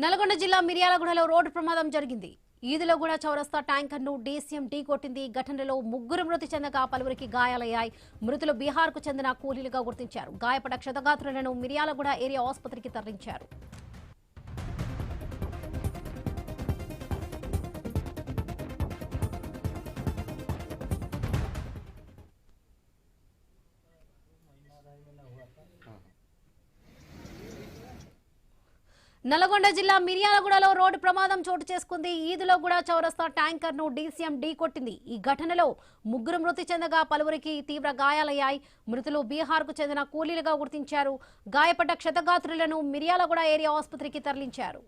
నల్గొండ జిల్లా మిర్యాలగూడలో రోడ్డు ప్రమాదం జరిగింది. ఈదులగూడ చౌరస్తా ట్యాంకర్ను డీసీఎం ఢీకొట్టింది. ఘటనలో ముగ్గురు మృతి చెందగా పలువురికి గాయాలయ్యాయి. మృతులు బీహార్కు చెందిన కూలీలుగా గుర్తించారు. గాయపడ్డ క్షతగాత్రులను మిర్యాలగూడ ఏరియా ఆసుపత్రికి తరలించారు. నల్గొండ జిల్లా మిర్యాలగూడలో రోడ్డు ప్రమాదం చోటు చేసుకుంది. ఈదులగూడ చౌరస్తా ట్యాంకర్ను డీసీఎం ఢీకొట్టింది. ఈ ఘటనలో ముగ్గురు మృతి చెందగా పలువురికి తీవ్ర గాయాలయ్యాయి. మృతులు బీహార్కు చెందిన కూలీలుగా గుర్తించారు. గాయపడ్డ క్షతగాత్రులను మిర్యాలగూడ ఏరియా ఆసుపత్రికి తరలించారు.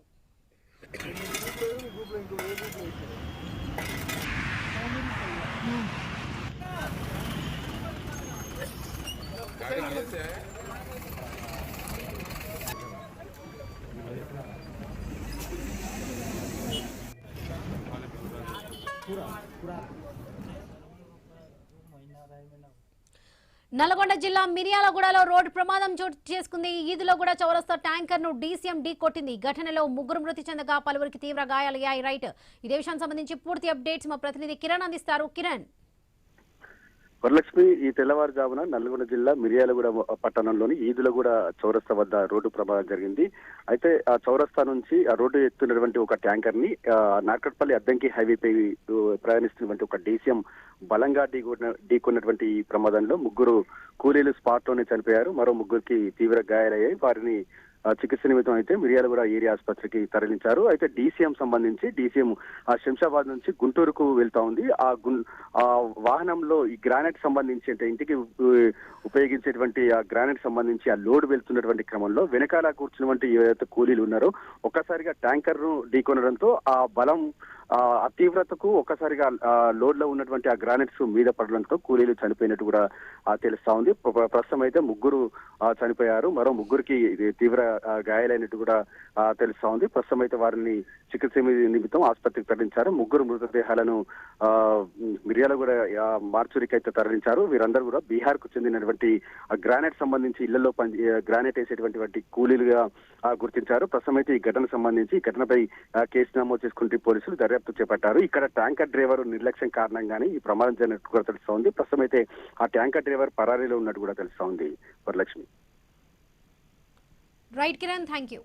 నల్గొండ జిల్లా మిర్యాలగూడలో రోడ్డు ప్రమాదం చోటు చేసుకుంది. ఈదులగూడ చౌరస్తా ట్యాంకర్ను డీసీఎం ఢీకొట్టింది. ఘటనలో ముగ్గురు మృతి చెందగా పలువురికి తీవ్ర గాయాలయ్యాయి. రైట్, ఇదే విషయానికి సంబంధించి పూర్తి అప్డేట్స్ మా ప్రతినిధి కిరణ్ అందిస్తారు. కిరణ్. వరలక్ష్మి, ఈ తెల్లవారుజామున నల్గొండ జిల్లా మిర్యాలగూడ పట్టణంలోని ఈదులగూడ చౌరస్తా వద్ద రోడ్డు ప్రమాదం జరిగింది. అయితే ఆ చౌరస్తా నుంచి ఆ రోడ్డు ఎక్కుతున్నటువంటి ఒక ట్యాంకర్ ని నార్కట్పల్లి అద్దంకి హైవేపై ప్రయాణిస్తున్నటువంటి ఒక డీసీఎం బలంగా ఢీకొన్నటువంటి ఈ ప్రమాదంలో ముగ్గురు కూలీలు స్పాట్ లోనే చనిపోయారు. మరో ముగ్గురికి తీవ్ర గాయాలయ్యాయి. వారిని చికిత్స నిమిత్తం అయితే మిర్యాలగూడ ఏరియా ఆసుపత్రికి తరలించారు. అయితే డీసీఎం శంషాబాద్ నుంచి గుంటూరుకు వెళ్తా ఉంది. ఆ వాహనంలో ఈ గ్రానైట్ సంబంధించి అంటే ఇంటికి ఉపయోగించేటువంటి ఆ గ్రానైట్ సంబంధించి ఆ లోడ్ వెళ్తున్నటువంటి క్రమంలో వెనకాల కూర్చున్నటువంటి ఏవైతే కూలీలు ఉన్నారో ఒక్కసారిగా ట్యాంకర్ ను ఢీకొనడంతో ఆ బలం ఆ తీవ్రతకు ఒక్కసారిగా లోడ్ లో ఉన్నటువంటి ఆ గ్రానైట్స్ మీద పడడంతో కూలీలు చనిపోయినట్టు కూడా తెలుస్తా ఉంది. ప్రస్తుతం అయితే ముగ్గురు చనిపోయారు. మరో ముగ్గురికి తీవ్ర గాయాలైనట్టు కూడా తెలుస్తా ఉంది. ప్రస్తుతం అయితే వారిని చికిత్స నిమిత్తం ఆసుపత్రికి తరలించారు. ముగ్గురు మృతదేహాలను మిర్యాలగూడ మార్చురికి అయితే తరలించారు. వీరందరూ కూడా బీహార్ కు చెందినటువంటి గ్రానైట్ సంబంధించి ఇళ్లలో గ్రానైట్ వేసేటువంటి కూలీలుగా గుర్తించారు. ప్రస్తుతం అయితే ఈ ఘటన సంబంధించి ఈ ఘటనపై కేసు నమోదు చేసుకుంటే పోలీసులు దర్యాప్తు చేపట్టారు. ఇక్కడ ట్యాంకర్ డ్రైవర్ నిర్లక్ష్యం కారణంగానే ఈ ప్రమాదం జరిగినట్టు కూడా తెలుస్తా ఉంది. ప్రస్తుతం అయితే ఆ ట్యాంకర్ డ్రైవర్ పరారీలో ఉన్నట్టు కూడా తెలుస్తా ఉంది. Varalakshmi. Right Kiran, thank you.